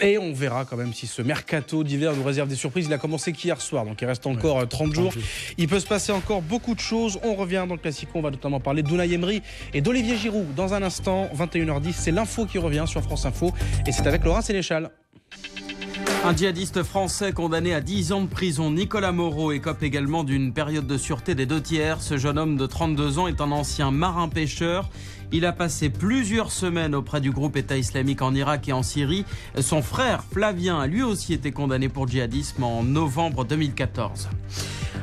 Et on verra quand même si ce mercato d'hiver nous réserve des surprises. Il a commencé qu'hier soir, donc il reste encore 30 jours. Il peut se passer encore beaucoup de choses. On revient dans le Classico, on va notamment parler d'Unai Emery et d'Olivier Giroud. Dans un instant, 21h10, c'est l'info qui revient sur France Info. Et c'est avec Laura Sénéchal. Un djihadiste français condamné à 10 ans de prison, Nicolas Moreau, écope également d'une période de sûreté des 2/3. Ce jeune homme de 32 ans est un ancien marin-pêcheur. Il a passé plusieurs semaines auprès du groupe État islamique en Irak et en Syrie. Son frère Flavien a lui aussi été condamné pour djihadisme en novembre 2014.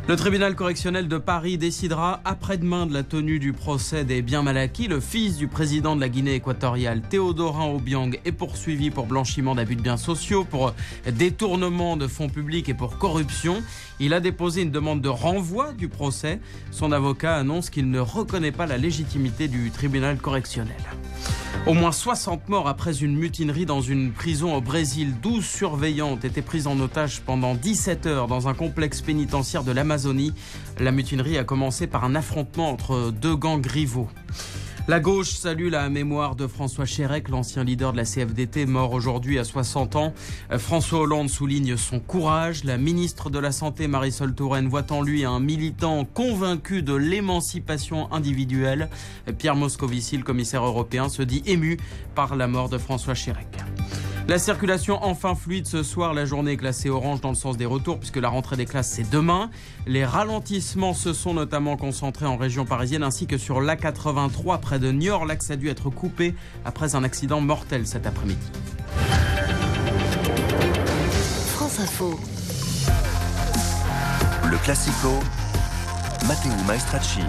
Le tribunal correctionnel de Paris décidera après-demain de la tenue du procès des biens mal acquis. Le fils du président de la Guinée équatoriale, Théodorin Obiang, est poursuivi pour blanchiment d'abus de biens sociaux, pour détournement de fonds publics et pour corruption. Il a déposé une demande de renvoi du procès. Son avocat annonce qu'il ne reconnaît pas la légitimité du tribunal correctionnel. Au moins 60 morts après une mutinerie dans une prison au Brésil. 12 surveillants ont été pris en otage pendant 17 heures dans un complexe pénitentiaire de l'Amazonie. La mutinerie a commencé par un affrontement entre deux gangs rivaux. La gauche salue la mémoire de François Chérec, l'ancien leader de la CFDT, mort aujourd'hui à 60 ans. François Hollande souligne son courage. La ministre de la Santé, Marisol Touraine, voit en lui un militant convaincu de l'émancipation individuelle. Pierre Moscovici, le commissaire européen, se dit ému par la mort de François Chérec. La circulation enfin fluide ce soir, la journée est classée orange dans le sens des retours puisque la rentrée des classes c'est demain. Les ralentissements se sont notamment concentrés en région parisienne ainsi que sur l'A83 près de Niort. L'axe a dû être coupé après un accident mortel cet après-midi. France Info. Le Classico, Matteo Maestracci.